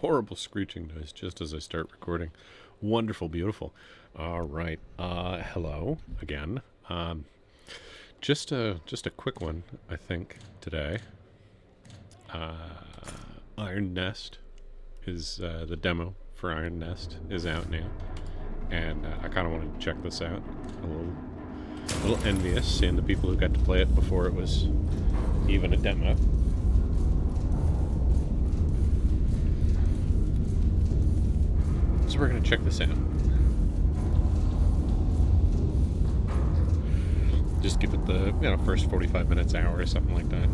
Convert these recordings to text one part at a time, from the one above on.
horrible screeching noise just as I start recording. Wonderful, beautiful. All right. Hello again. Just a quick one, I think, today. Iron Nest is the demo for Iron Nest is out now, and I kind of wanted to check this out. A little envious seeing the people who got to play it before it was even a demo. So we're going to check this out. Just give it the first 45 minutes, hour, or something like that.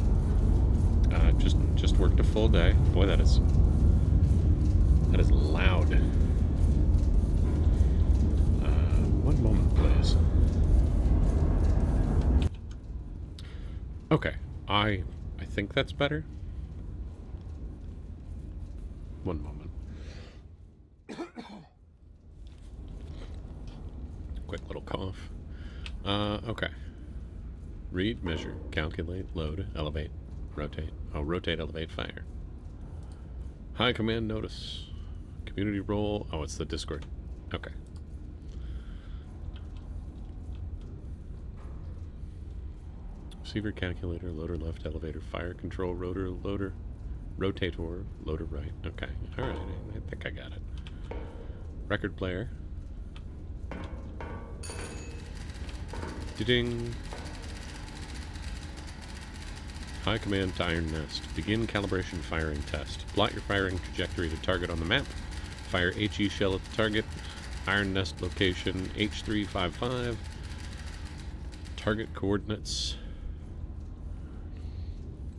Just worked a full day. Boy, that is loud. One moment, please. Okay, I think that's better. One moment. Quick little cough. Okay. Read, measure, calculate, load, elevate, rotate. Oh, rotate, elevate, fire. High command notice. Community role. Oh, it's the Discord. Okay. Receiver, calculator, loader left, elevator, fire control, rotor, loader, rotator, loader right. Okay. Alright, I think I got it. Record player. Ding. High command to Iron Nest. Begin calibration firing test. Plot your firing trajectory to target on the map. Fire HE shell at the target. Iron Nest location H355. Target coordinates.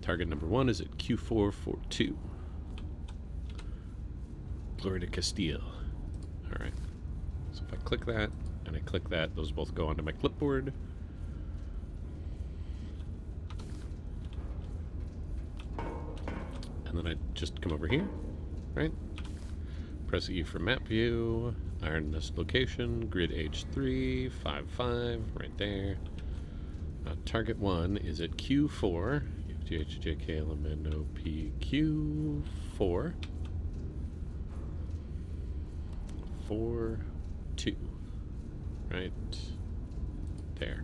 Target number 1 is at Q442. Glory to Castile. Alright. So if I click that and I click that, those both go onto my clipboard. And then I just come over here, right? Press E for map view, Iron Nest location, grid H355, right there. Target 1 is at Q4, UFGHJKLMNOP Q4, 4-2, right there.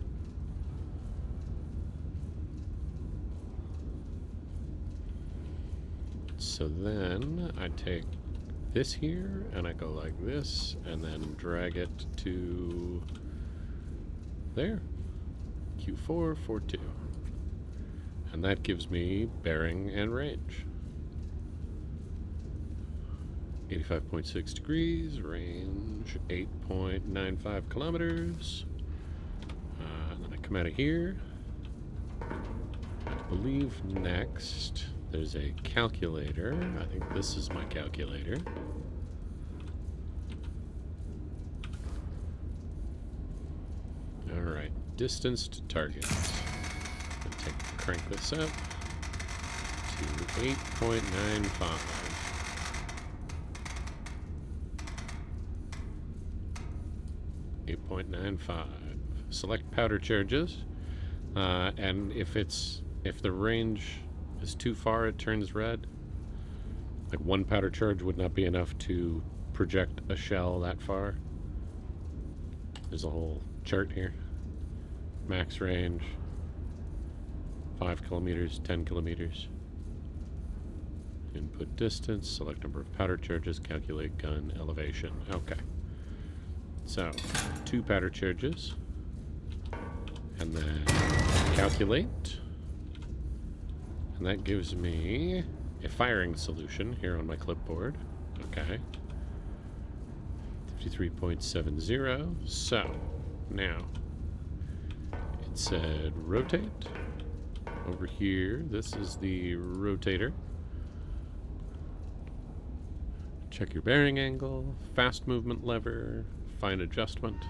So then I take this here and I go like this and then drag it to there, Q4, 4-2. And that gives me bearing and range. 85.6 degrees, range 8.95 kilometers. And then I come out of here. I believe next there's a calculator. I think this is my calculator. Alright, distance to target. Crank this up to 8.95. 8.95. Select powder charges, and if the range is too far, it turns red. Like one powder charge would not be enough to project a shell that far. There's a whole chart here. Max range, 5 kilometers, 10 kilometers. Input distance, select number of powder charges, calculate gun elevation. Okay. So, 2 powder charges. And then calculate. And that gives me a firing solution here on my clipboard. Okay. 53.70. So, now, it said rotate. Over here, this is the rotator. Check your bearing angle, fast movement lever, fine adjustment.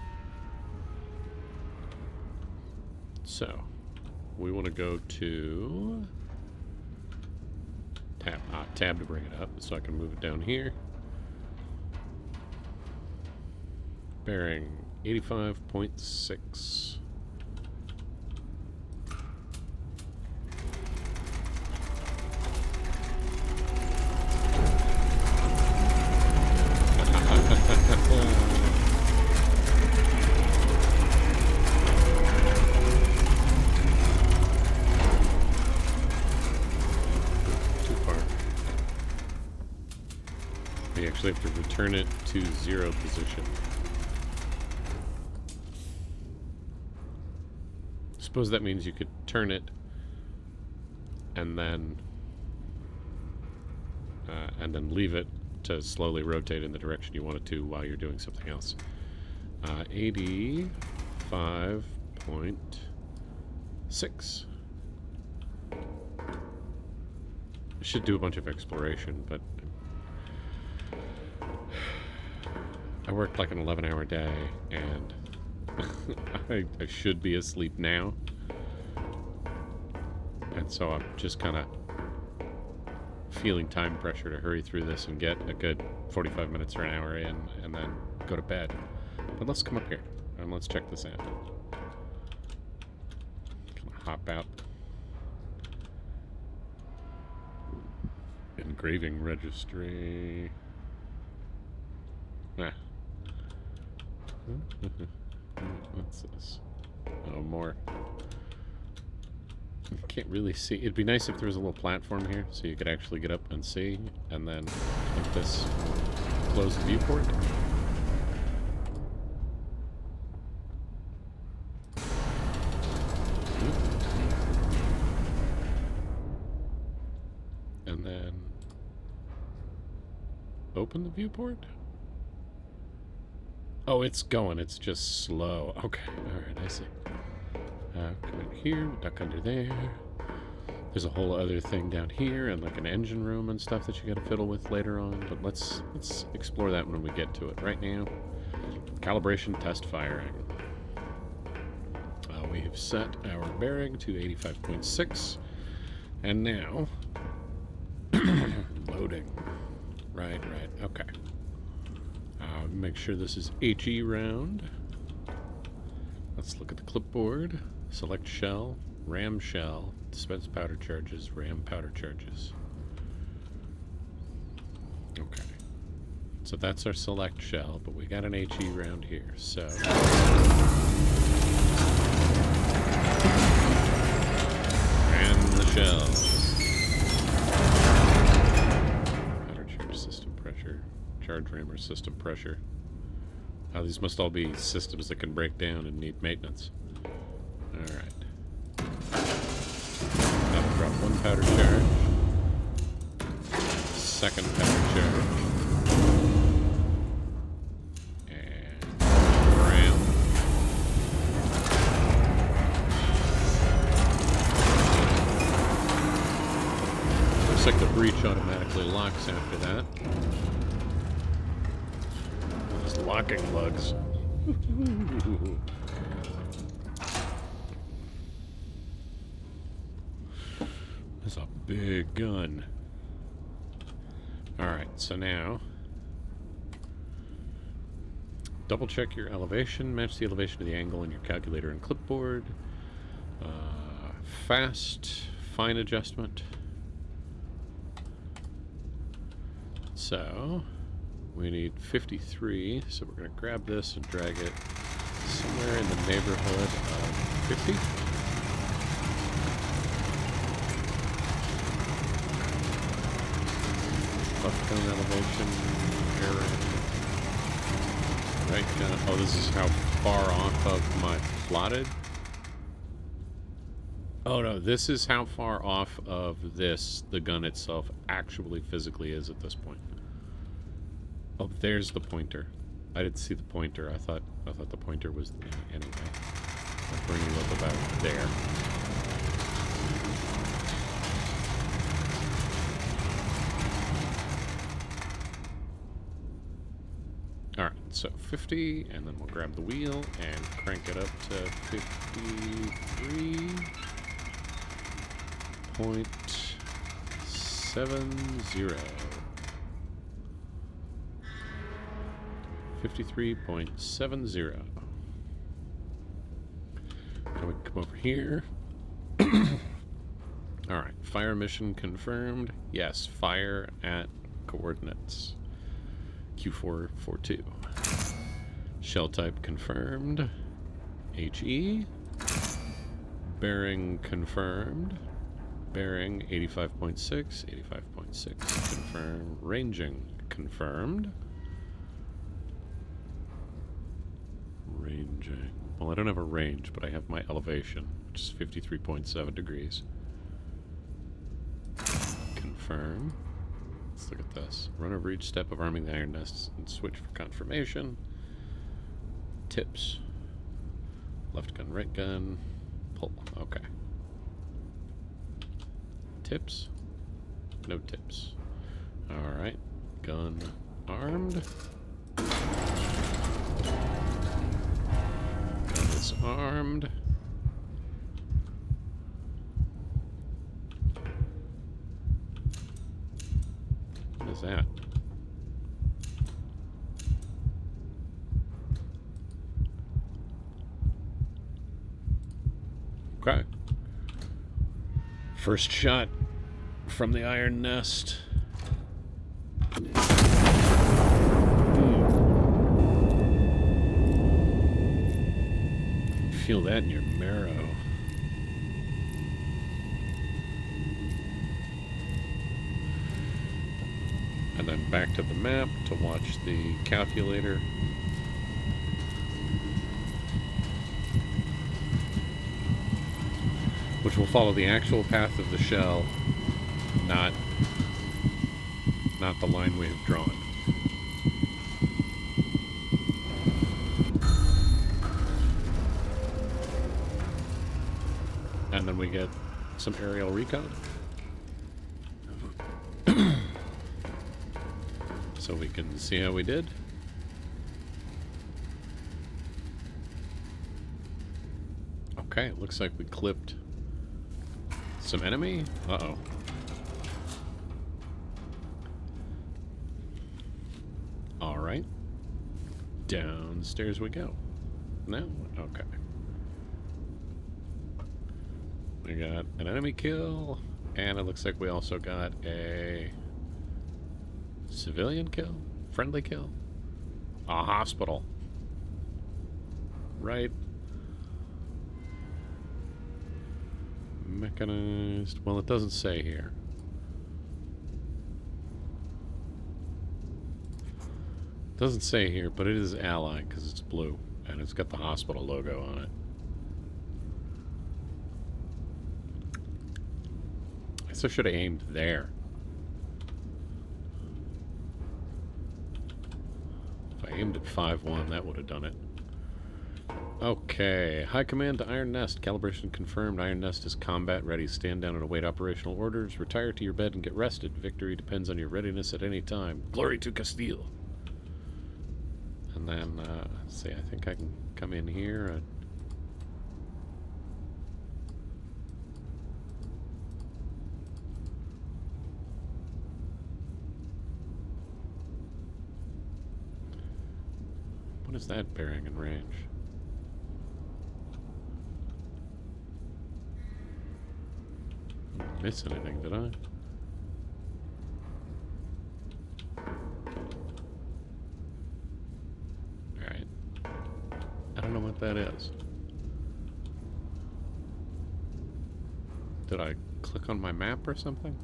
So, we want to go to tab to bring it up so I can move it down here. Bearing 85.6. You actually have to return it to 0 position. Suppose that means you could turn it and then leave it to slowly rotate in the direction you want it to while you're doing something else. 85.6. I should do a bunch of exploration, but I worked like an 11-hour day, and I should be asleep now. And so I'm just kind of feeling time pressure to hurry through this and get a good 45 minutes or an hour in, and then go to bed. But let's come up here and let's check this out. Kind of hop out. Engraving registry. Ah. What's this? Oh, more. I can't really see. It'd be nice if there was a little platform here so you could actually get up and see, and then like this, close the viewport. And then open the viewport. Oh, it's going. It's just slow. Okay. All right. I see. Come in here. Duck under there. There's a whole other thing down here, and like an engine room and stuff that you got to fiddle with later on. But let's explore that when we get to it. Right now, calibration test firing. We have set our bearing to 85.6, and now loading. Right. Okay. Make sure this is HE round. Let's look at the clipboard. Select shell, ram shell, dispense powder charges, ram powder charges. Okay. So that's our select shell, but we got an HE round here, so. Ram the shell. Powder charge system pressure. Charge rammer system pressure. These must all be systems that can break down and need maintenance. Alright. That'll drop one powder charge. Second powder charge. And ram. Looks like the breech automatically locks after that. Locking lugs. That's a big gun. Alright, so now double check your elevation, match the elevation to the angle in your calculator and clipboard. Fast, fine adjustment. So we need 53, so we're going to grab this and drag it somewhere in the neighborhood of 50. Left cone elevation, error. Right cone. Oh, this is how far off of my plotted? Oh no, this is how far off of this the gun itself actually physically is at this point. Oh, there's the pointer. I didn't see the pointer. I thought the pointer was anyway. I'll bring you up about there. All right, so 50, and then we'll grab the wheel and crank it up to 53.70. 53.70. Now we can come over here. Alright, fire mission confirmed. Yes, fire at coordinates Q442. Shell type confirmed. HE. Bearing confirmed. Bearing 85.6, 85.6 confirmed. Ranging confirmed. Ranging. Well, I don't have a range, but I have my elevation, which is 53.7 degrees. Confirm. Let's look at this. Run over each step of arming the iron nests and switch for confirmation. Tips. Left gun, right gun. Pull. Okay. Tips. No tips. Alright. Gun armed. Gun is armed. What is that? Okay. First shot from the iron nest. Feel that in your marrow. And then back to the map to watch the calculator. Which will follow the actual path of the shell, not the line we have drawn. And then we get some aerial recon. So we can see how we did. Okay, it looks like we clipped some enemy. Uh-oh. Alright. Downstairs we go. No? Okay. We got an enemy kill, and it looks like we also got a civilian kill? Friendly kill? A hospital. Right. Mechanized. Well, it doesn't say here. It doesn't say here, but it is Ally because it's blue and it's got the hospital logo on it. I guess I should have aimed there. If I aimed at 5-1, that would have done it. Okay, High Command to Iron Nest. Calibration confirmed. Iron Nest is combat ready. Stand down and await operational orders. Retire to your bed and get rested. Victory depends on your readiness at any time. Glory to Castile. And then, let's see, I think I can come in here. What is that bearing and range? Miss anything, did I? Alright. I don't know what that is. Did I click on my map or something?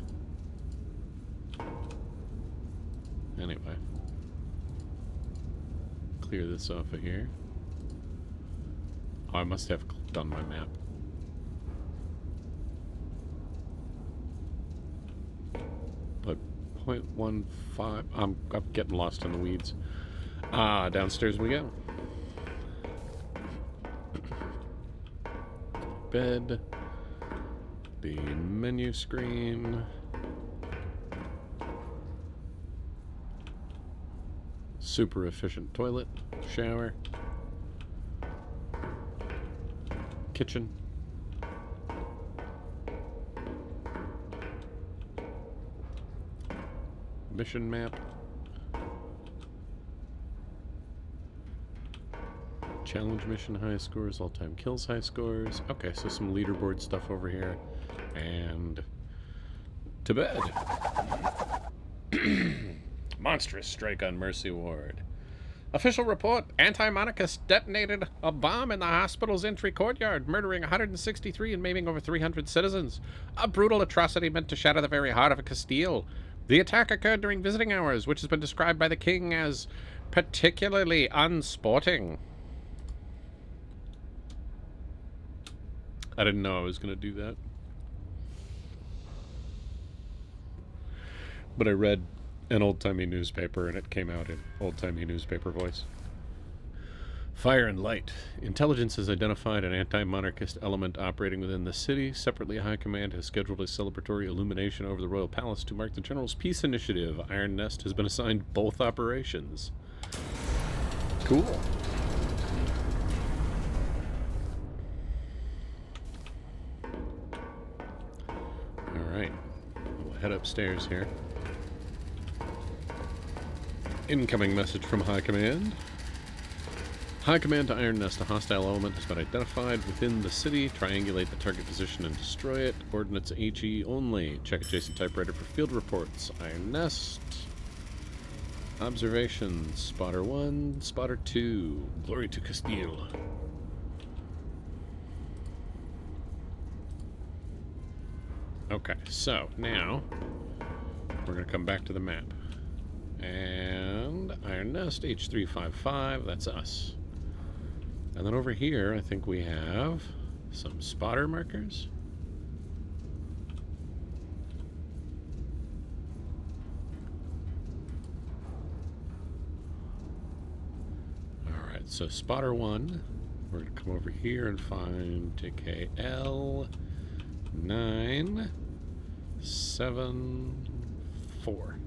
Anyway. Clear this off of here. Oh, I must have done my map. But 0.15... I'm getting lost in the weeds. Downstairs we go. Bed. The menu screen. Super efficient toilet. Shower. Kitchen. Mission map. Challenge mission high scores, all-time kills high scores. Okay, so some leaderboard stuff over here. And to bed. Monstrous strike on Mercy Ward. Official report, anti-monarchist detonated a bomb in the hospital's entry courtyard, murdering 163 and maiming over 300 citizens. A brutal atrocity meant to shatter the very heart of Castile. The attack occurred during visiting hours, which has been described by the king as particularly unsporting. I didn't know I was going to do that. But I read an old-timey newspaper, and it came out in old-timey newspaper voice. Fire and light. Intelligence has identified an anti-monarchist element operating within the city. Separately, High Command has scheduled a celebratory illumination over the Royal Palace to mark the General's Peace Initiative. Iron Nest has been assigned both operations. Cool. Alright. We'll head upstairs here. Incoming message from High Command. High Command to Iron Nest. A hostile element has been identified within the city. Triangulate the target position and destroy it. Coordinates HE only. Check adjacent typewriter for field reports. Iron Nest. Observations. Spotter 1, Spotter 2. Glory to Castile. Okay, so now we're going to come back to the map. And Iron Nest, H355, that's us. And then over here, I think we have some spotter markers. Alright, so spotter 1, we're going to come over here and find TKL 974.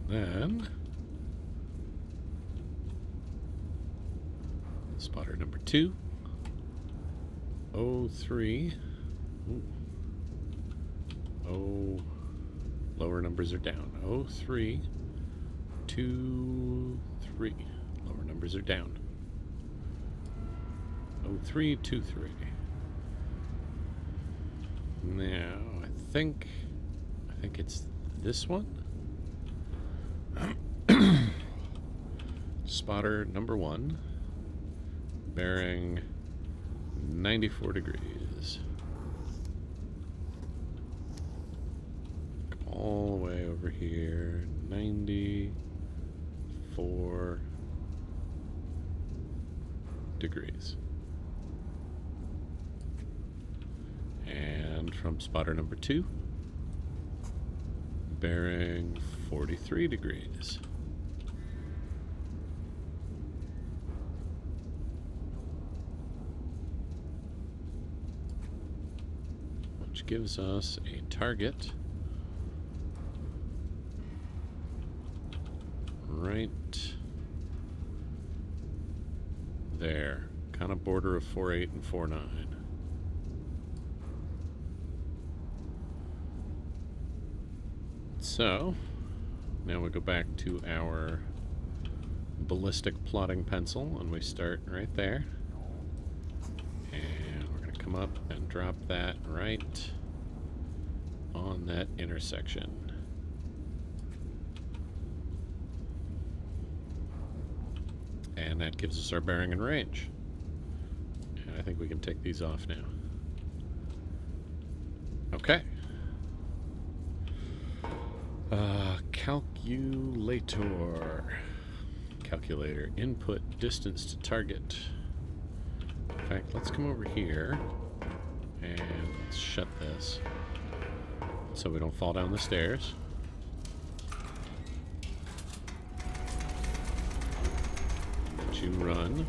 Then spotter number 2, 03. Oh, lower numbers are down. 03, 23. Lower numbers are down. 0323. Now I think it's this one. Spotter number 1, bearing 94 degrees. Come all the way over here, 94 degrees. And from spotter number 2, bearing 43 degrees. Which gives us a target right there. Kind of border of 48 and 49. So, now we go back to our ballistic plotting pencil, and we start right there. And we're going to come up and drop that right on that intersection. And that gives us our bearing and range. And I think we can take these off now. Okay. Calculator. Input distance to target. In fact, let's come over here and let's shut this so we don't fall down the stairs. Let you run.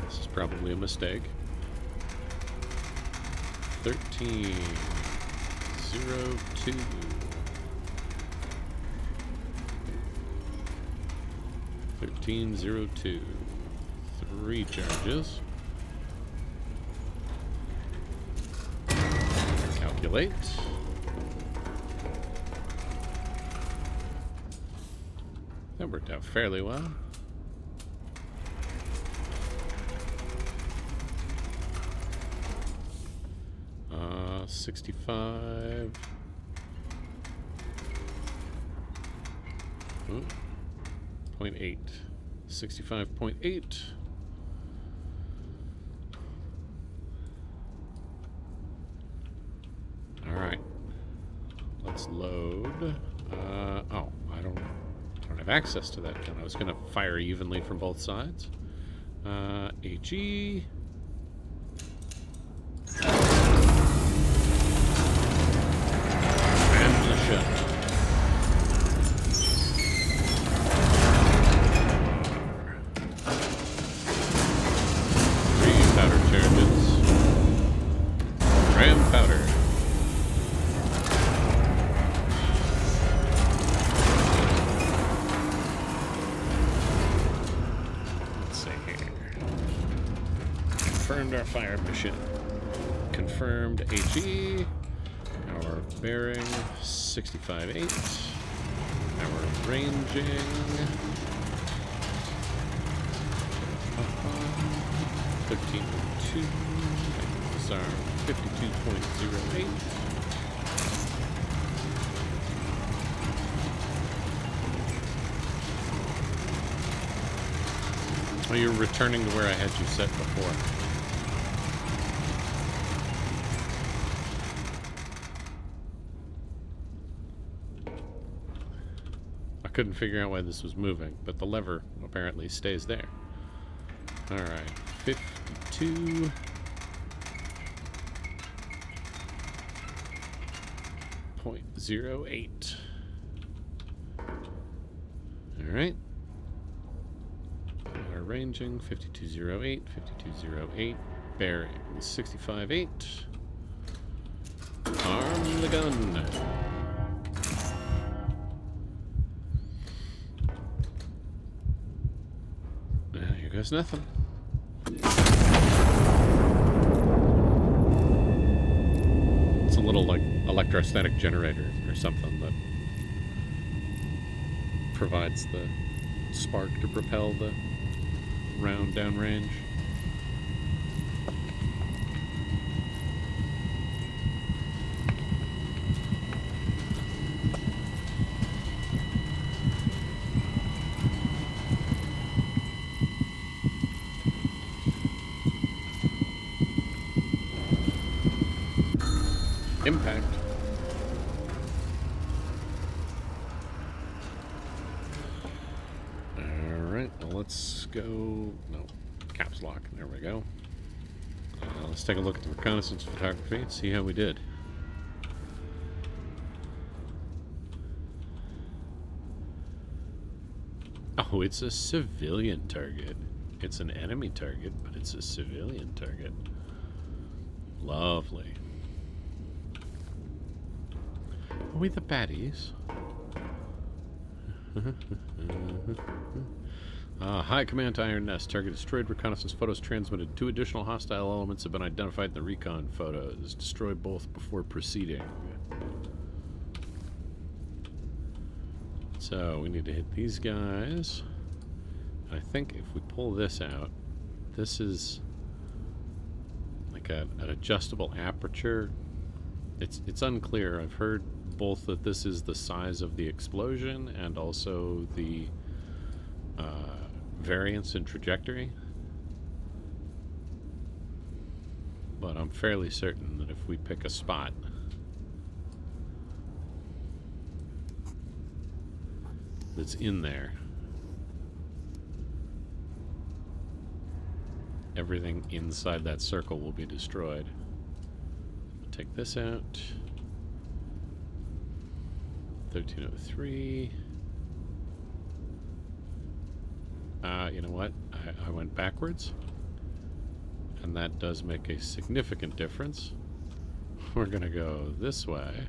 This is probably a mistake. 1302. 1302. 3 charges. Calculate. That worked out fairly well. Uh, 65. Oh. 0.8. 65.8. this load. Oh, I don't have access to that gun. I was going to fire evenly from both sides. HE. And the shot. 3 powder charges. Ram powder. Confirmed our fire mission. Confirmed HE. Our bearing 65.8. Our ranging 13.2. This are 52.08. Oh, you're returning to where I had you set before. Couldn't figure out why this was moving, but the lever apparently stays there. Alright, 52.08. Alright. Our ranging 52.08, 52.08, bearing 65.8. Arm the gun. Here goes nothing. It's a little like electrostatic generator or something that provides the spark to propel the round downrange. Impact. Alright, well, let's go. No, caps lock. There we go. Let's take a look at the reconnaissance photography and see how we did. Oh, it's a civilian target. It's an enemy target, but it's a civilian target. Lovely. Are we the baddies? High command to Iron Nest. Target destroyed. Reconnaissance photos transmitted. 2 additional hostile elements have been identified in the recon photos. Destroy both before proceeding. So we need to hit these guys. I think if we pull this out, this is like an adjustable aperture. It's unclear. I've heard both that this is the size of the explosion and also the variance in trajectory. But I'm fairly certain that if we pick a spot that's in there, everything inside that circle will be destroyed. Take this out. 1303. You know what? I went backwards. And that does make a significant difference. We're going to go this way.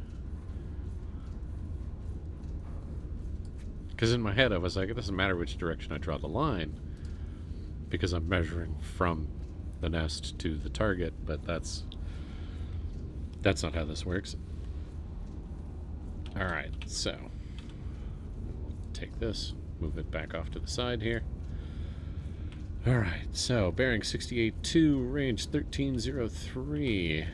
Because in my head I was like, it doesn't matter which direction I draw the line, because I'm measuring from the nest to the target, but that's not how this works. Alright, so take this, move it back off to the side here. Alright, so bearing 68.2, range 1303.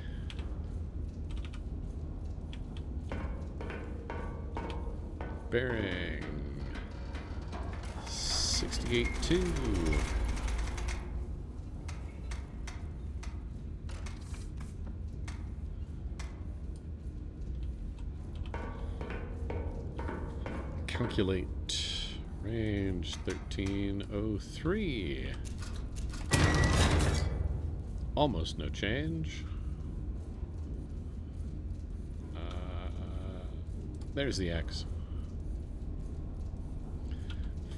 Bearing 68.2. Calculate. Range 1303. Almost no change. There's the X.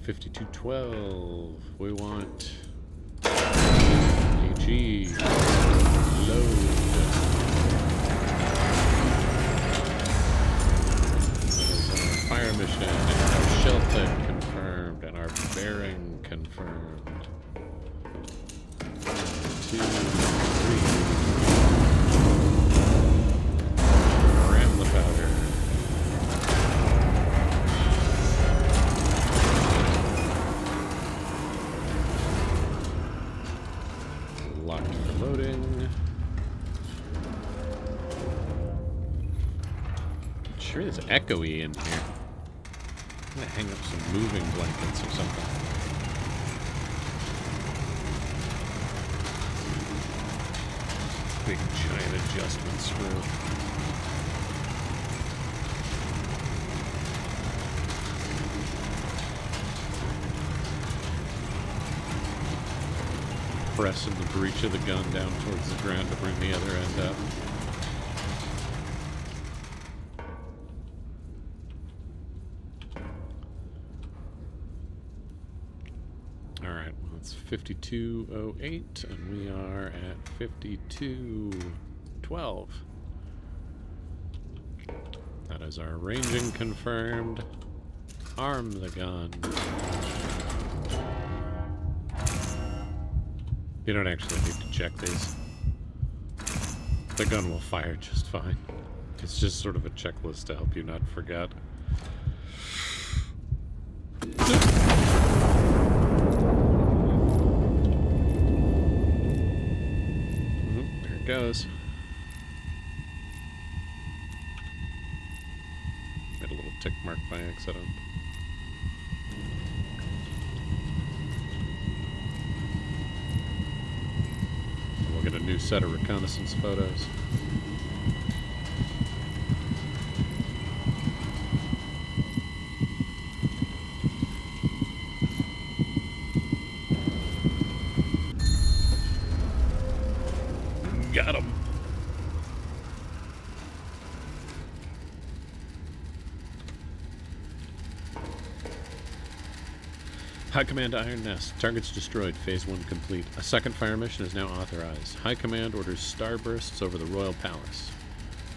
5212. We want HE. Load. Fire mission, and our shell type confirmed, and our bearing confirmed. 1, 2, 3. Ram the powder. Locked for loading. Sure, it's echoey in here. I'm gonna hang up some moving blankets or something. Big giant adjustment screw. Pressing the breech of the gun down towards the ground to bring the other end up. Alright, well it's 5208 and we are at 5212. That is our ranging confirmed. Arm the gun. You don't actually need to check these. The gun will fire just fine. It's just sort of a checklist to help you not forget. There it goes. Made a little tick mark by accident. We'll get a new set of reconnaissance photos. Got him. High Command Iron Nest. Targets destroyed. Phase 1 complete. A second fire mission is now authorized. High Command orders starbursts over the Royal Palace.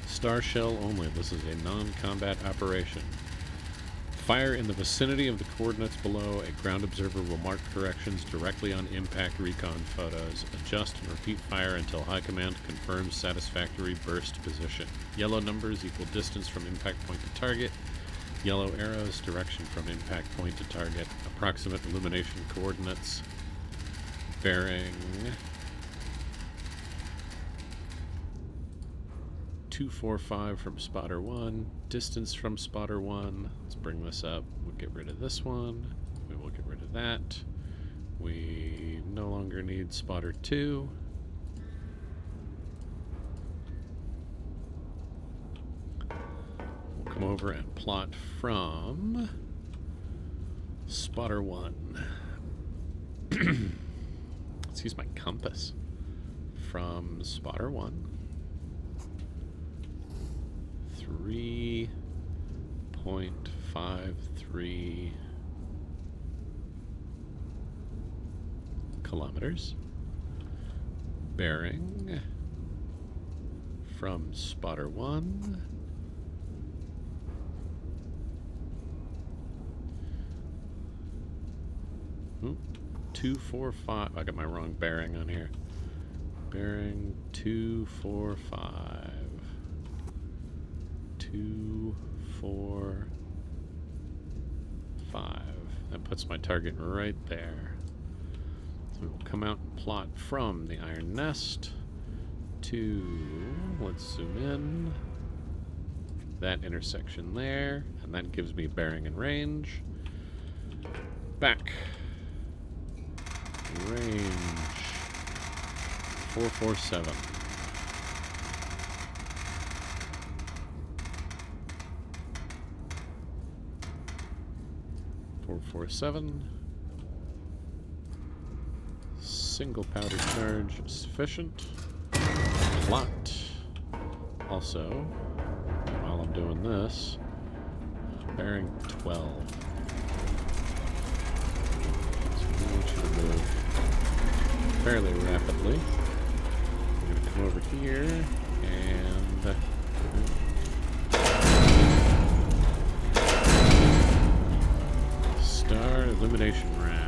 Star shell only. This is a non-combat operation. Fire in the vicinity of the coordinates below. A ground observer will mark corrections directly on impact recon photos. Adjust and repeat fire until High Command confirms satisfactory burst position. Yellow numbers equal distance from impact point to target. Yellow arrows, direction from impact point to target. Approximate illumination coordinates. Bearing 245 from spotter 1. Distance from spotter 1. Let's bring this up. We'll get rid of this one. We will get rid of that. We no longer need spotter 2. Come over and plot from spotter 1. Let's use my compass. From spotter 1. 3.53 kilometers. Bearing from spotter 1. 245. I got my wrong bearing on here. Bearing 245. 245. That puts my target right there. So we will come out and plot from the Iron Nest to, let's zoom in, that intersection there, and that gives me bearing and range. Back. Range 447. 447. Single powder charge sufficient. Plot. Also, while I'm doing this, bearing 12. So we want you to move fairly rapidly. I'm going to come over here and star illumination round.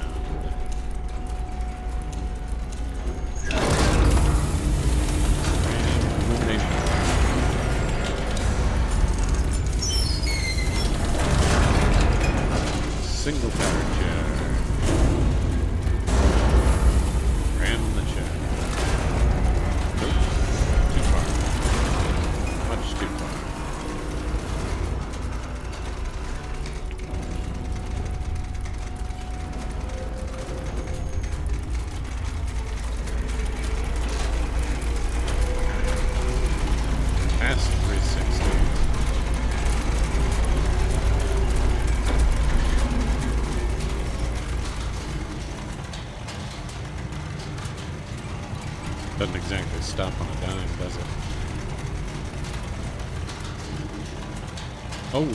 Single powder charge. Ram the charge. Nope. Too far. Much too far. Past 360. Doesn't exactly stop on a dime, does it? Oh,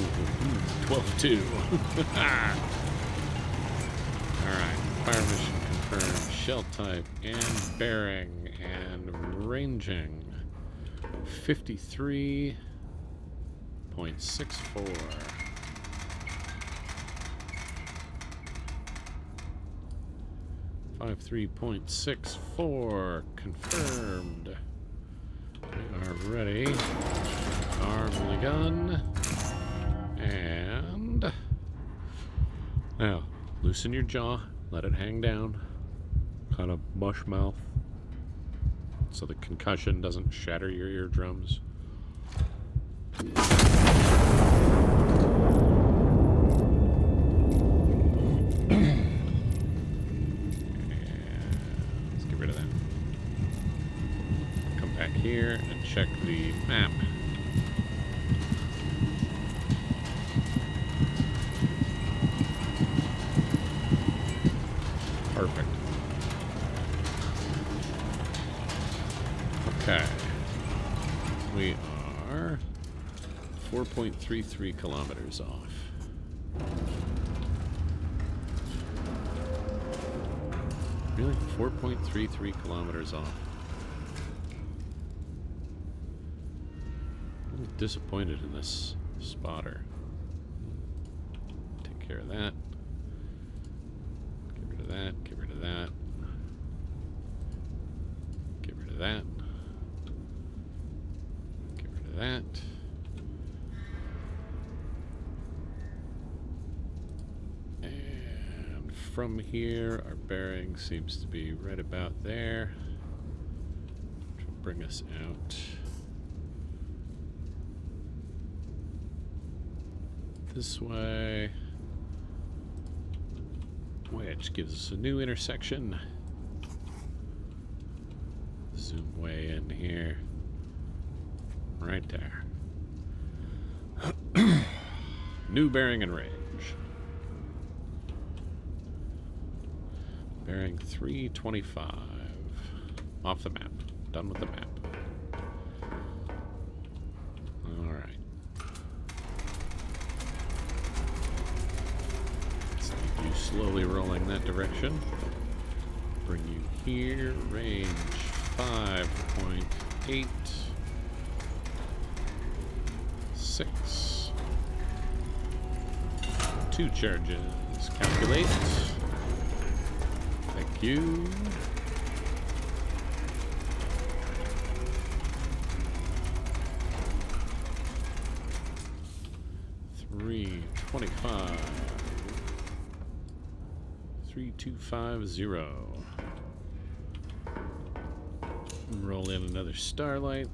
12-2. Alright, fire mission confirmed. Shell type and bearing and ranging. 53.64. 53.64 confirmed. We are ready. Arm the gun. And now loosen your jaw, let it hang down. Kind of mush mouth. So the concussion doesn't shatter your eardrums. Here and check the map. Perfect. Okay. We are 4.33 kilometers off. Really? 4.33 kilometers off. Disappointed in this spotter. Take care of that. Get rid of that. Get rid of that. Get rid of that. Get rid of that. And from here, our bearing seems to be right about there, which will bring us out this way, which gives us a new intersection. Zoom way in here. Right there. New bearing and range. Bearing 325. Off the map. Done with the map. Alright. You slowly rolling that direction. Bring you here. Range 5.8. 6. 2 charges. Calculate. Thank you. $325. 3250. Roll in another starlight.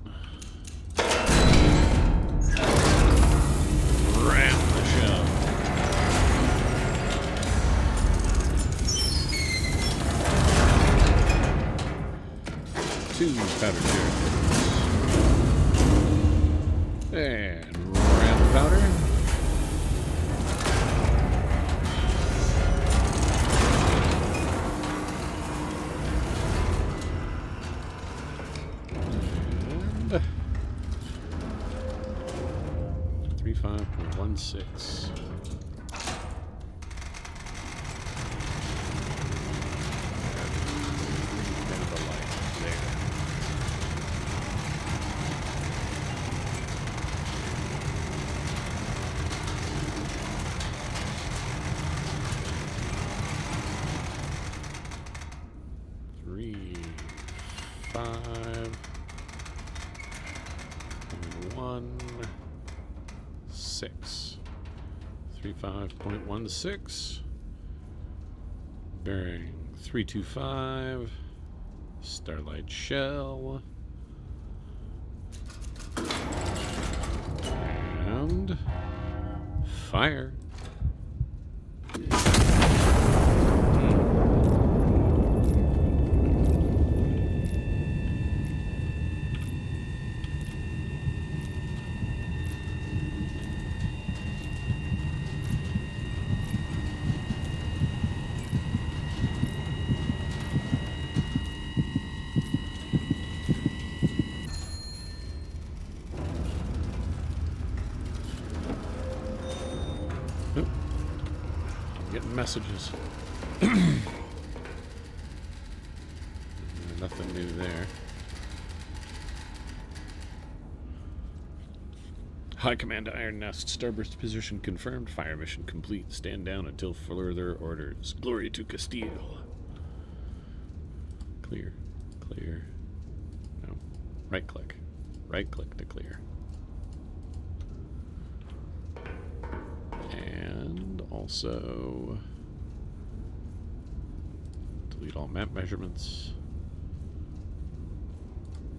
Ram the show. Two powder charges. And ram the powder. 35.16. Bit of a light there. Three, 5, 1, 6. 35.16. Bearing 325. Starlight shell. And fire. Getting messages. Nothing new there. High Command Iron Nest. Starburst position confirmed. Fire mission complete. Stand down until further orders. Glory to Castile. Clear. Clear. No. Right click. Right click to clear. And also delete all map measurements.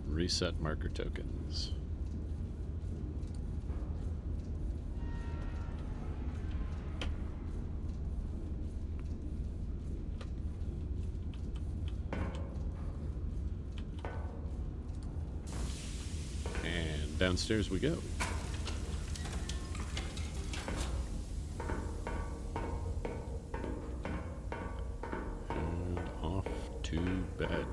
Reset marker tokens. And downstairs we go. To bed.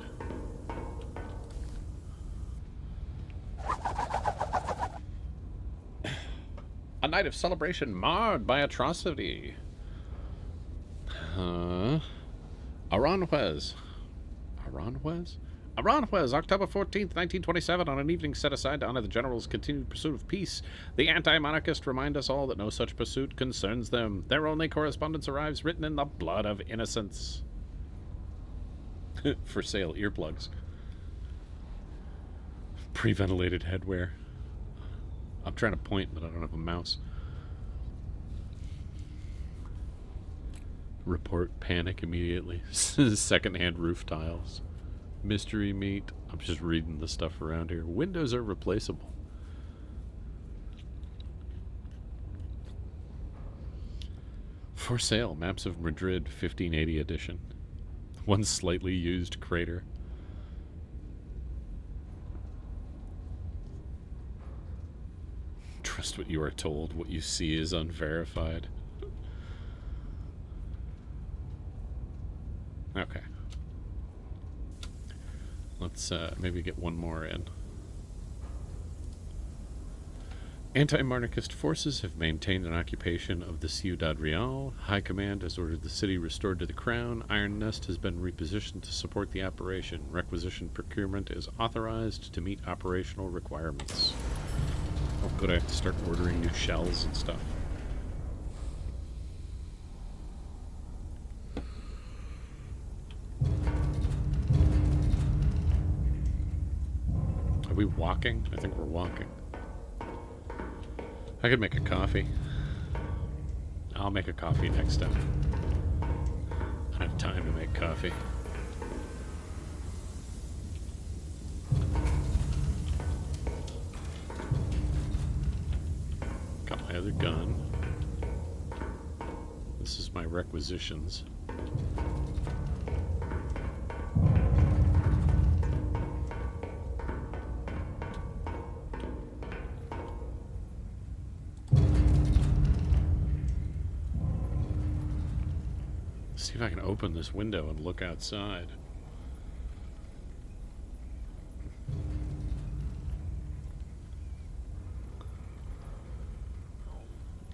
A night of celebration marred by atrocity. Aranjuez. Aranjuez, October 14th, 1927, on an evening set aside to honor the general's continued pursuit of peace. The anti-monarchists remind us all that no such pursuit concerns them. Their only correspondence arrives written in the blood of innocence. For sale, earplugs. Pre-ventilated headwear. I'm trying to point, but I don't have a mouse. Report panic immediately. Secondhand roof tiles. Mystery meat. I'm just reading the stuff around here. Windows are replaceable. For sale, maps of Madrid, 1580 edition. One slightly used crater. Trust what you are told. What you see is unverified. Okay. Let's maybe get one more in. Anti-monarchist forces have maintained an occupation of the Ciudad Real. High Command has ordered the city restored to the Crown. Iron Nest has been repositioned to support the operation. Requisition procurement is authorized to meet operational requirements. Oh, good, I have to start ordering new shells and stuff. Are we walking? I think we're walking. I could make a coffee. I'll make a coffee next time. I don't have time to make coffee. Got my other gun. This is my requisitions. See if I can open this window and look outside.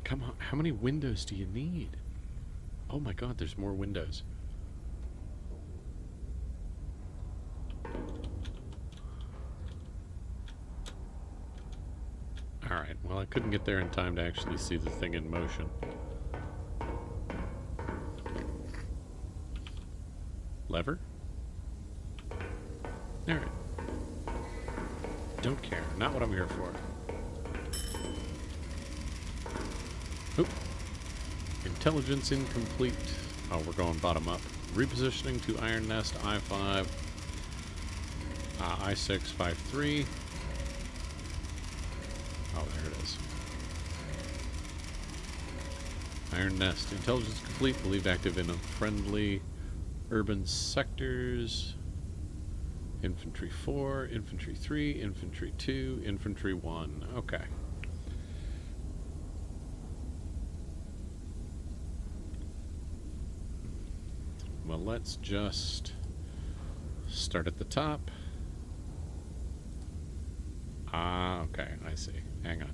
Come on, how many windows do you need? Oh my god, there's more windows. Alright, well I couldn't get there in time to actually see the thing in motion. Lever? Alright. Don't care, not what I'm here for. Oop. Intelligence incomplete. Oh, we're going bottom up. Repositioning to Iron Nest, I5, I6, 5-3. Oh, there it is. Iron Nest. Intelligence complete. Believed active in friendly urban sectors. Infantry 4, Infantry 3, Infantry 2, Infantry 1. Okay. Well, let's just start at the top. Ah, okay, I see. Hang on.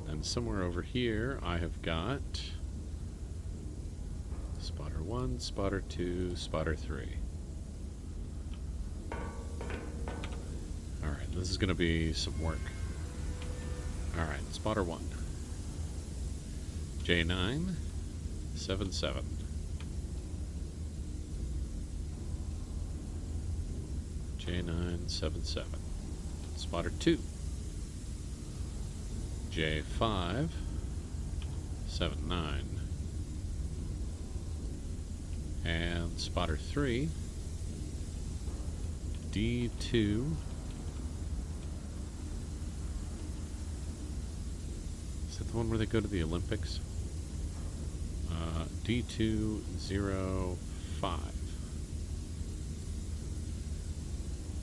And somewhere over here, I have got Spotter 1, Spotter 2, Spotter 3. Alright, this is going to be some work. Alright, Spotter 1. J9, 7-7. J9, 7-7. Spotter 2. J5, 7-9. And Spotter 3, D2, is that the one where they go to the Olympics? D205.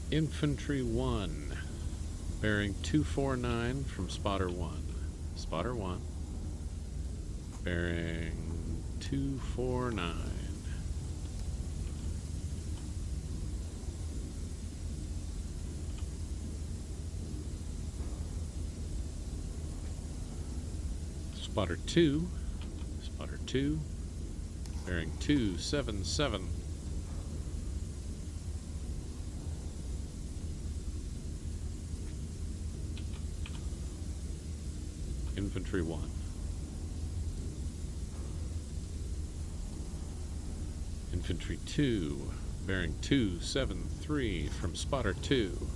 Infantry 1, bearing 249 from Spotter 1. Spotter 1, bearing 249. Spotter 2, bearing 277. Infantry 1. Infantry 2, bearing 273 from Spotter 2.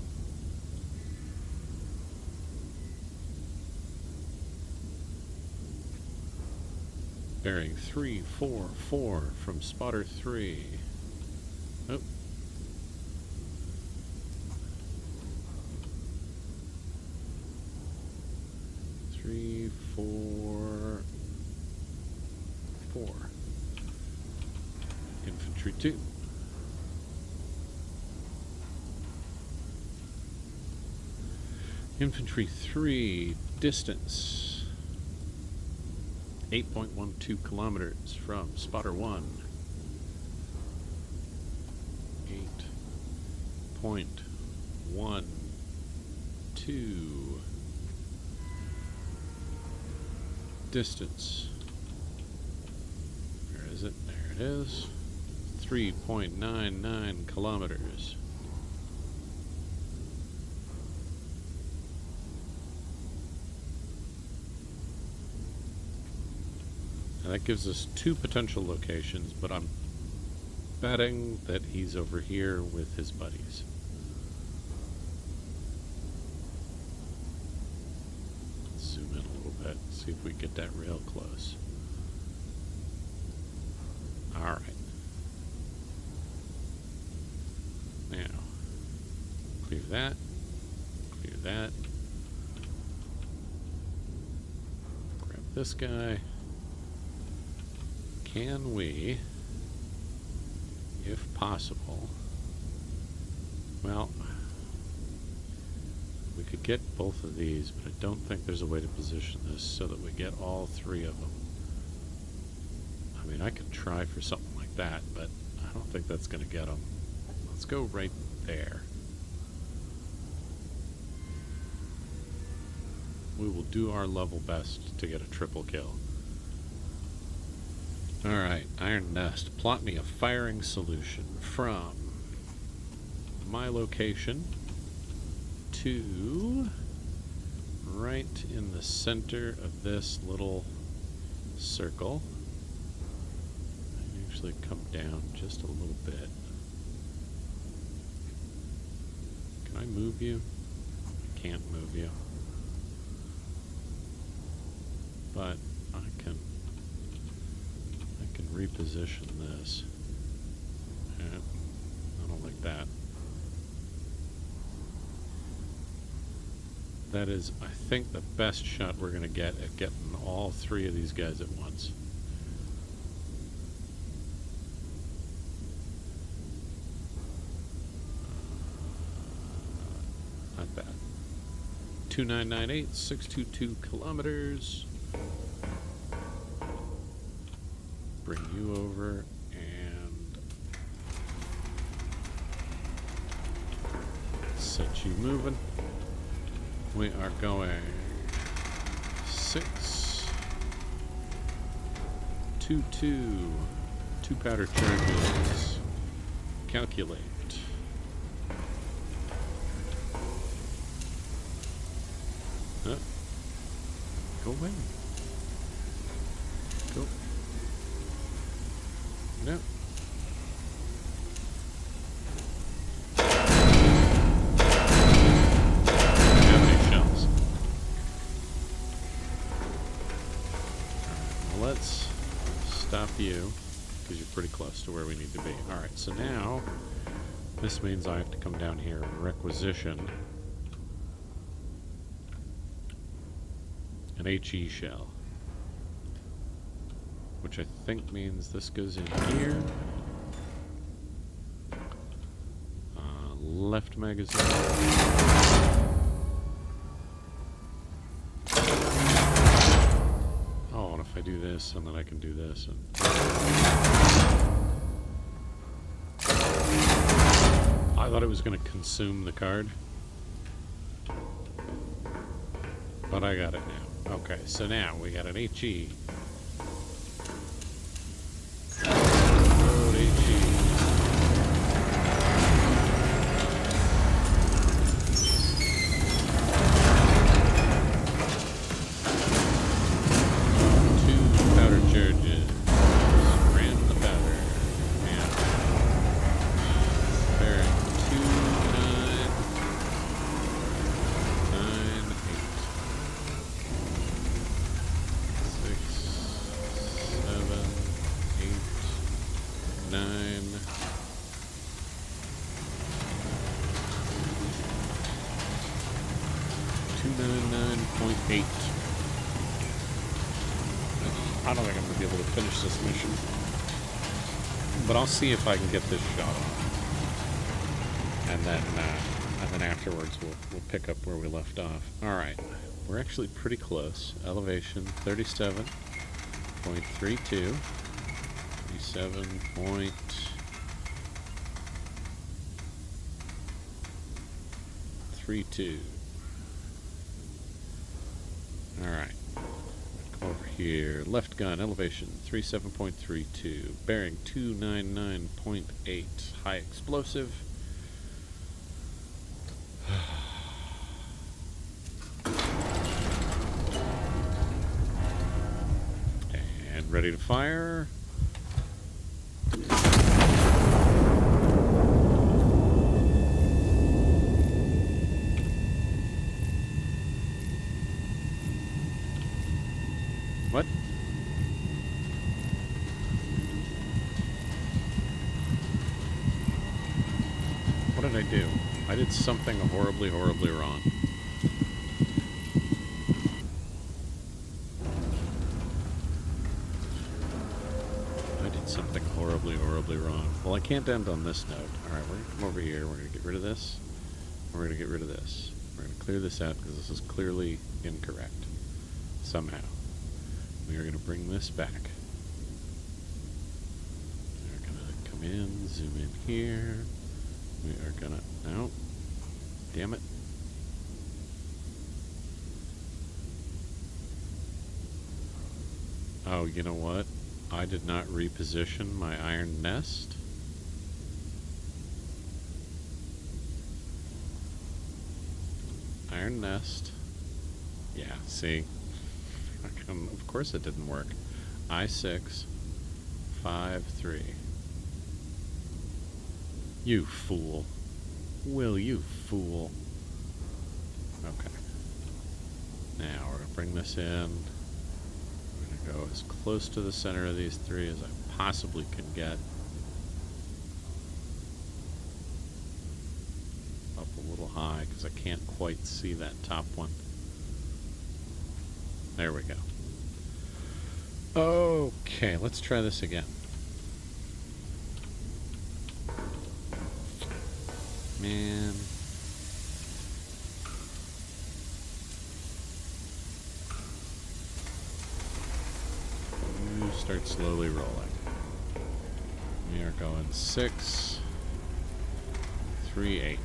Bearing 344 from Spotter 3. Oh. Three, four, four. Infantry 2. Infantry 3, distance 8.12 kilometers from Spotter 1. 8.12. Distance. Where is it? There it is. 3.99 kilometers. Now that gives us 2 potential locations, but I'm betting that he's over here with his buddies. Let's zoom in a little bit, see if we get that real close. Alright. Now, clear that, clear that. Grab this guy. Can we, if possible, well, we could get both of these, but I don't think there's a way to position this so that we get all 3 of them. mean, I could try for something like that, but I don't think that's going to get them. Let's go right there. We will do our level best to get a triple kill. Alright, Iron Nest. Plot me a firing solution from my location to right in the center of this little circle. I actually come down just a little bit. Can I move you? I can't move you. But I can reposition this. Yeah, I don't like that. That is, I think, the best shot we're going to get at getting all three of these guys at once. Not bad. 2998, 622 kilometers. Bring you over and set you moving. We are going 622. 2 powder charges. Calculate. Go away. Go. No. How many shells? Well, let's stop you because you're pretty close to where we need to be. Alright, so now this means I have to come down here and requisition an HE shell, which I think means this goes in here. Left magazine. Oh, and if I do this, and then I can do this. And I thought it was going to consume the card, but I got it now. Okay, so now we got an HE. Road HE. Two powder charges. Ran the powder. And bearing 2998. 299.8. I don't think I'm going to be able to finish this mission, but I'll see if I can get this shot off, and then afterwards we'll pick up where we left off. All right, we're actually pretty close. Elevation 37.32. 37.32. Alright. Come over here. Left gun, elevation 37.32. Bearing 299.8. High explosive. And ready to fire. What? What did I do? I did something horribly, horribly wrong. I did something horribly, horribly wrong. Well, I can't end on this note. Alright, we're going to come over here. We're going to get rid of this. We're going to get rid of this. We're going to clear this out because this is clearly incorrect. Somehow. We are going to bring this back. zoom in here. We are gonna, no, damn it. Oh, you know what? I did not reposition my iron nest. Iron nest. Yeah, see? Of course it didn't work. I6, 5, 3. You fool. Will, you fool. Okay. Now we're going to bring this in. We're going to go as close to the center of these three as I possibly can get. Up a little high because I can't quite see that top one. There we go. Okay, let's try this again. Man. You start slowly rolling. We are going 6, 3, 8.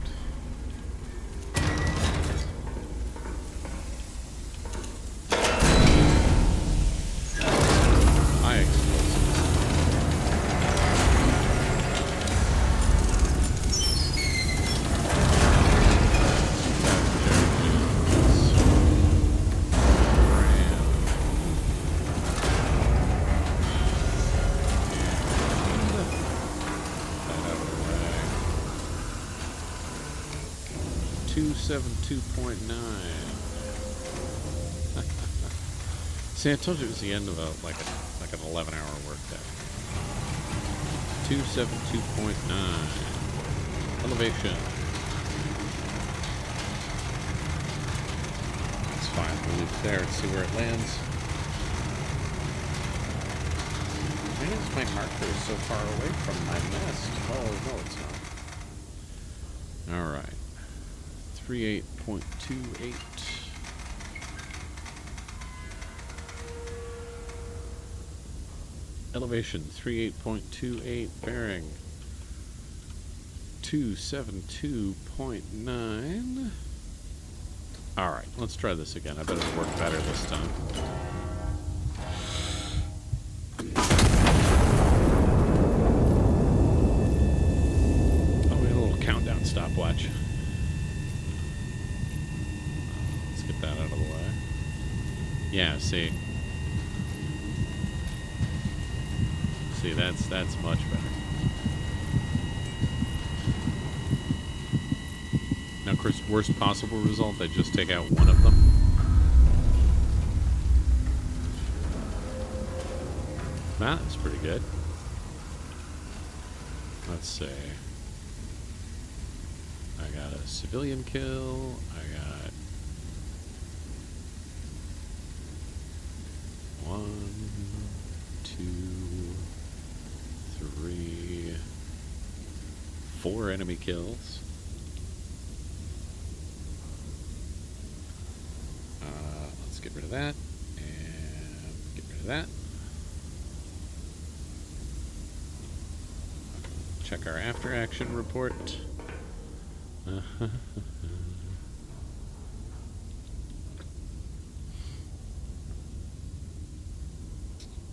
See, I told you it was the end of like an 11-hour workday. 272.9 elevation. That's fine. We'll leave it there and see where it lands. Why is my marker so far away from my nest? Oh no, it's not. All right. 38.28. Elevation 38.28, bearing 272.9. Alright, let's try this again. I bet it'll work better this time. Oh, we had a little countdown stopwatch. Let's get that out of the way. Yeah, see. See, that's much better. Now, of course, worst possible result, I just take out one of them. That's pretty good. Let's see. I got a civilian kill. I got 1, 2, 3, 4 enemy kills. Let's get rid of that and get rid of that. Check our after action report.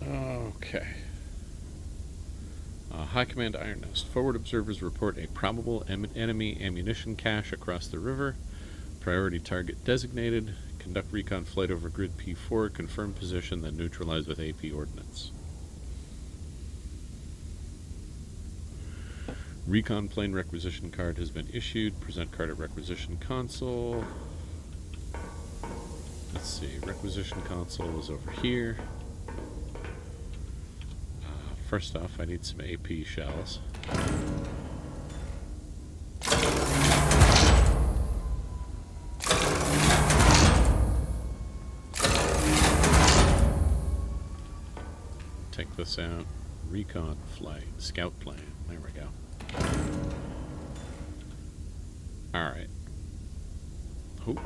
Okay. High Command Iron Nest. Forward observers report a probable enemy ammunition cache across the river. Priority target designated. Conduct recon flight over grid P4. Confirm position, then neutralize with AP ordnance. Recon plane requisition card has been issued. Present card at requisition console. Let's see. Requisition console is over here. First off, I need some AP shells. Take this out. Recon flight. Scout plane. There we go. Alright. Oh.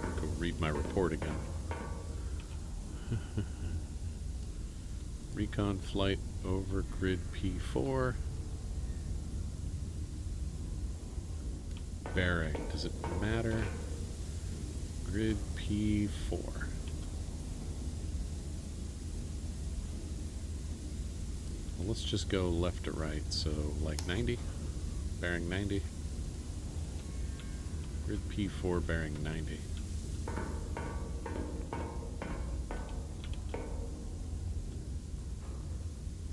Go read my report again. recon flight over grid P4. Bearing, does it matter? Grid P4. Well, let's just go left to right, so like 90, bearing 90. Grid P4 bearing 90.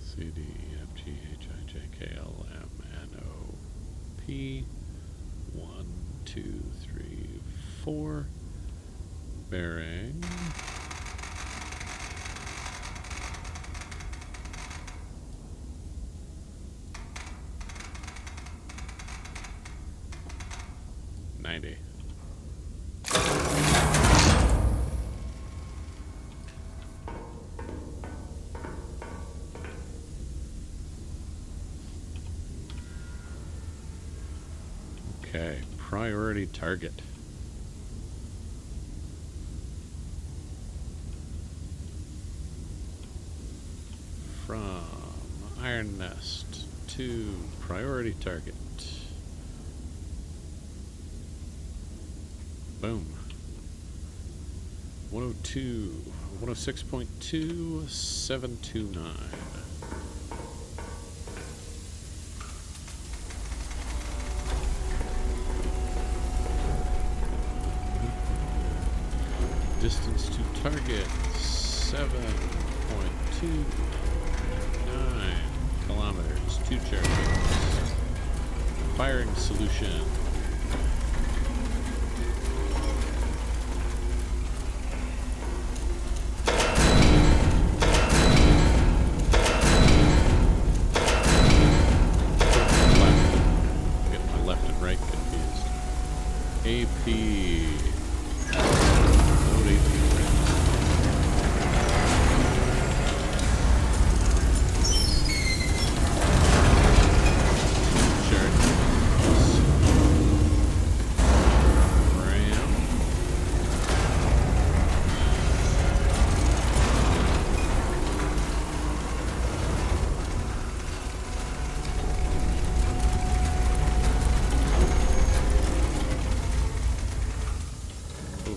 C, D, E, F, G, H, I, J, K, L, M, N, O, P. 1, 2, 3, 4. Bearing. $90. Okay, priority target. From Iron Nest to priority target. Boom. 102, 106.2, 729. Distance to target 7.29 kilometers. 2 charges. Firing solution. Get my left and right confused. AP.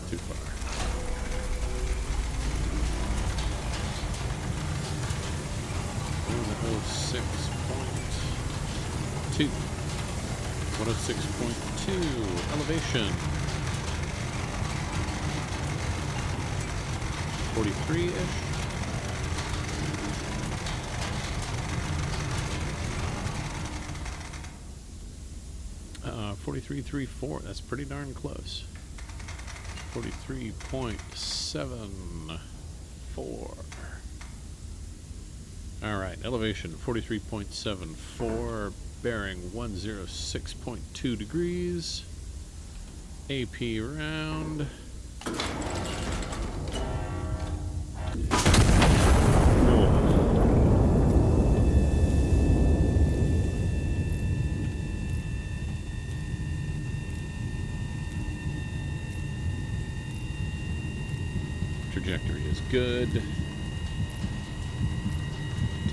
Too far. 106.2. 106.2 elevation. 43-ish. Uh, 43.34. That's pretty darn close. 43.74. Alright, elevation 43.74, bearing 106.2 degrees. AP round. Trajectory is good.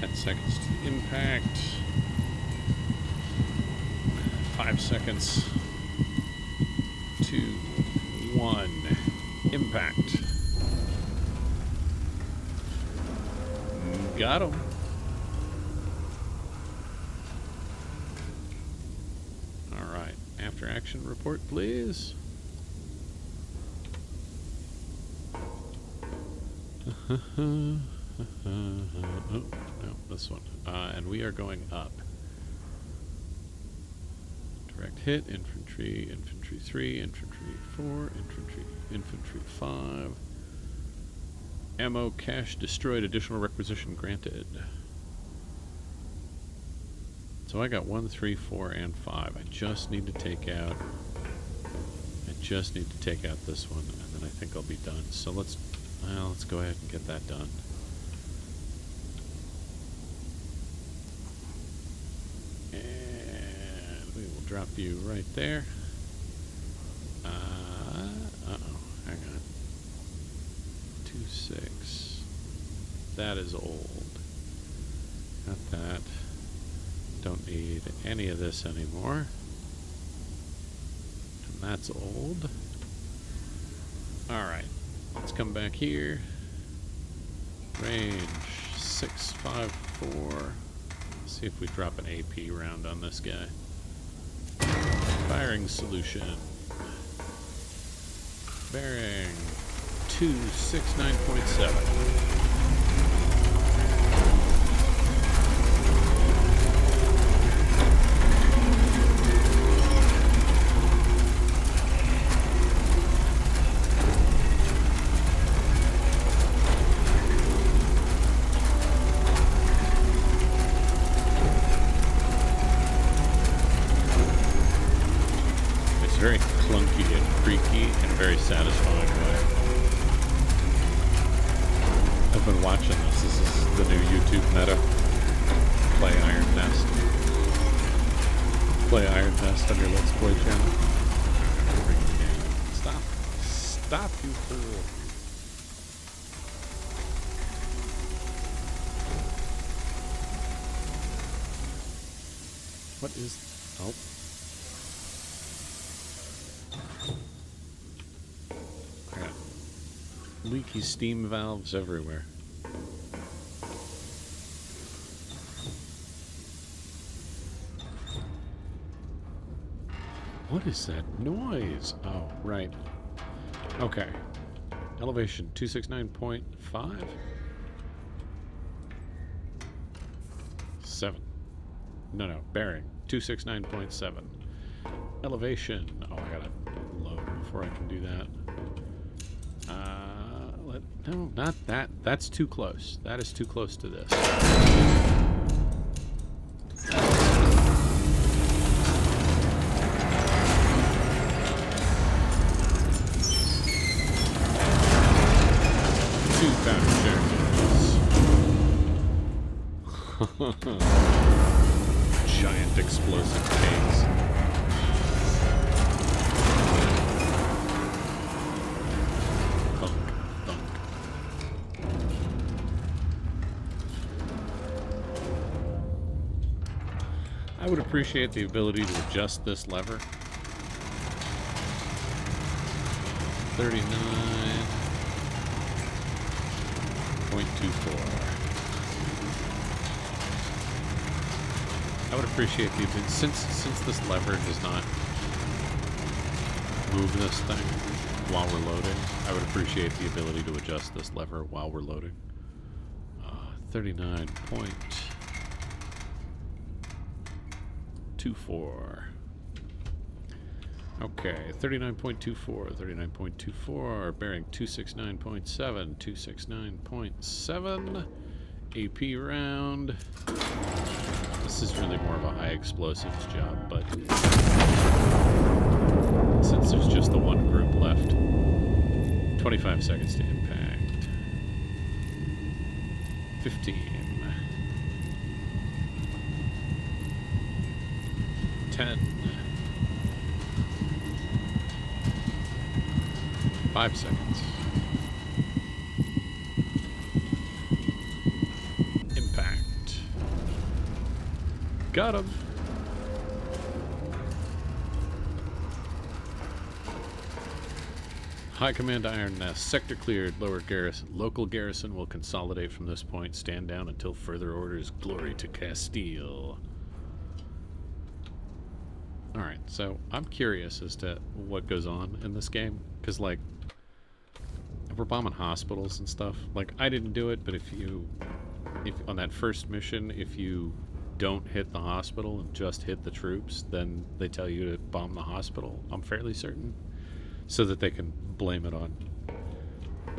10 seconds to impact. 5 seconds. 2, 1. Impact. Got him. All right. After action report, please. Oh, no, this one. And we are going up. Direct hit, infantry, infantry 3, infantry 4, infantry 5. Ammo cache destroyed, additional requisition granted. So I got 1, 3, 4, and 5. I just need to take out this one, and then I think I'll be done. So let's go ahead and get that done. And we will drop you right there. Uh-oh, hang on. 2.6. That is old. Got that. Don't need any of this anymore. And that's old. Alright. Let's come back here. Range 654. See if we drop an AP round on this guy. Firing solution. Bearing 269.7. Very clunky and creaky in a very satisfying way. I've been watching this. This is the new YouTube meta. Play Iron Nest. Play Iron Nest on your Let's Play channel. Stop. Stop, you fool. What is... Oh. Leaky steam valves everywhere. What is that noise? Oh, right. Okay. Elevation 269.5? 7. No, bearing 269.7. Elevation. Oh, I gotta load before I can do that. No, not that. That's too close. That is too close to this. Two powder charges. Giant explosive cakes. I would appreciate the ability to adjust this lever. 39.24. I would appreciate the ability, since this lever does not move this thing while we're loading, I would appreciate the ability to adjust this lever while we're loading. 39.24. Okay, 39.24, 39.24, bearing 269.7, 269.7, AP round. This is really more of a high explosives job, but since there's just the one group left, 25 seconds to impact. 15. 10. 5 seconds. Impact. Got him. High Command Iron Nest. Sector cleared. Lower garrison. Local garrison will consolidate from this point. Stand down until further orders. Glory to Castile. Alright, so I'm curious as to what goes on in this game. Because, like, if we're bombing hospitals and stuff, like, I didn't do it, but if on that first mission, if you don't hit the hospital and just hit the troops, then they tell you to bomb the hospital, I'm fairly certain, so that they can blame it on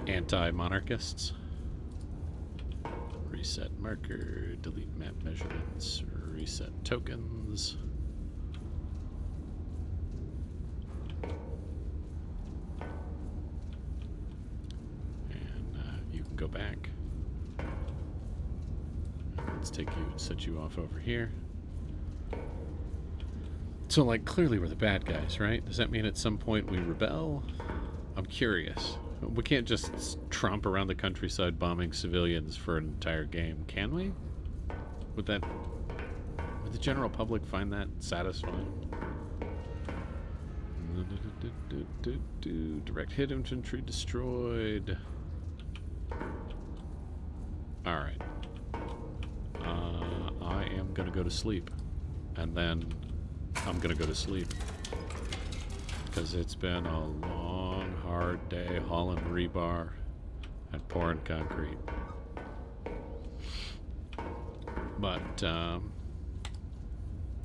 anti-monarchists. Reset marker, delete map measurements, reset tokens. Go back. Let's take you and set you off over here. So, like, clearly we're the bad guys, right? Does that mean at some point we rebel? I'm curious. We can't just tromp around the countryside bombing civilians for an entire game, can we? Would the general public find that satisfying? Direct hit infantry destroyed. Alright. I am gonna go to sleep. And then I'm gonna go to sleep. Because it's been a long, hard day hauling rebar and pouring concrete. But I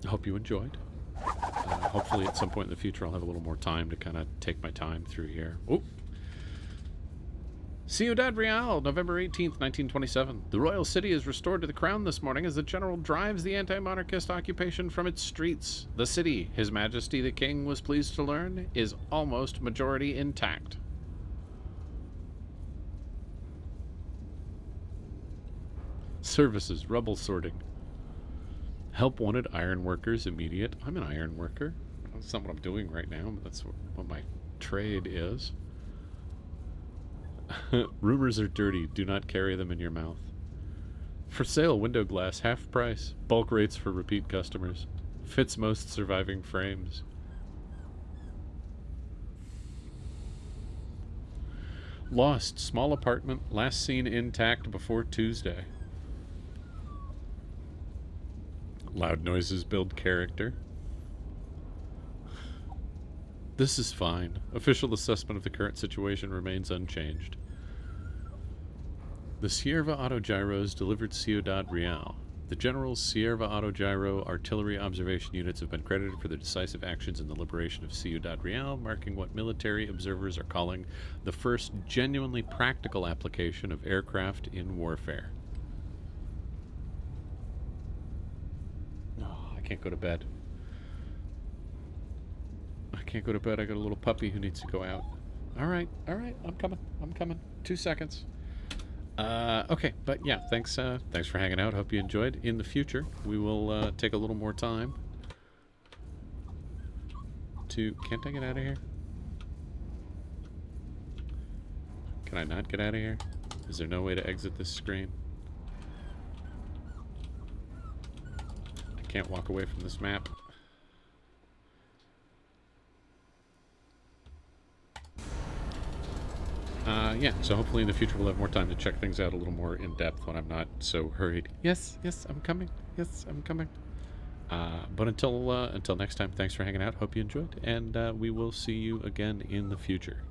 hope you enjoyed. Hopefully at some point in the future I'll have a little more time to kind of take my time through here. Oh! Ciudad Real, November 18th, 1927. The royal city is restored to the crown this morning as the general drives the anti-monarchist occupation from its streets. The city, His Majesty the King was pleased to learn, is almost majority intact. Services, rubble sorting. Help wanted iron workers immediate. I'm an iron worker. That's not what I'm doing right now, but that's what my trade is. Rumors are dirty. Do not carry them in your mouth. For sale, window glass, half price. Bulk rates for repeat customers. Fits most surviving frames. Lost, small apartment, last seen intact before Tuesday. Loud noises build character. This is fine. Official assessment of the current situation remains unchanged. The Sierva Autogyros delivered Ciudad Real. The General's Sierva Autogyro artillery observation units have been credited for their decisive actions in the liberation of Ciudad Real, marking what military observers are calling the first genuinely practical application of aircraft in warfare. Oh, I can't go to bed. I can't go to bed. I got a little puppy who needs to go out. All right, I'm coming. 2 seconds. Okay, but yeah, thanks for hanging out. Hope you enjoyed. In the future, we will take a little more time to... Can't I get out of here? Can I not get out of here? Is there no way to exit this screen? I can't walk away from this map. Yeah, so hopefully in the future we'll have more time to check things out a little more in depth when I'm not so hurried. Yes, I'm coming. But until next time, thanks for hanging out. Hope you enjoyed, and we will see you again in the future.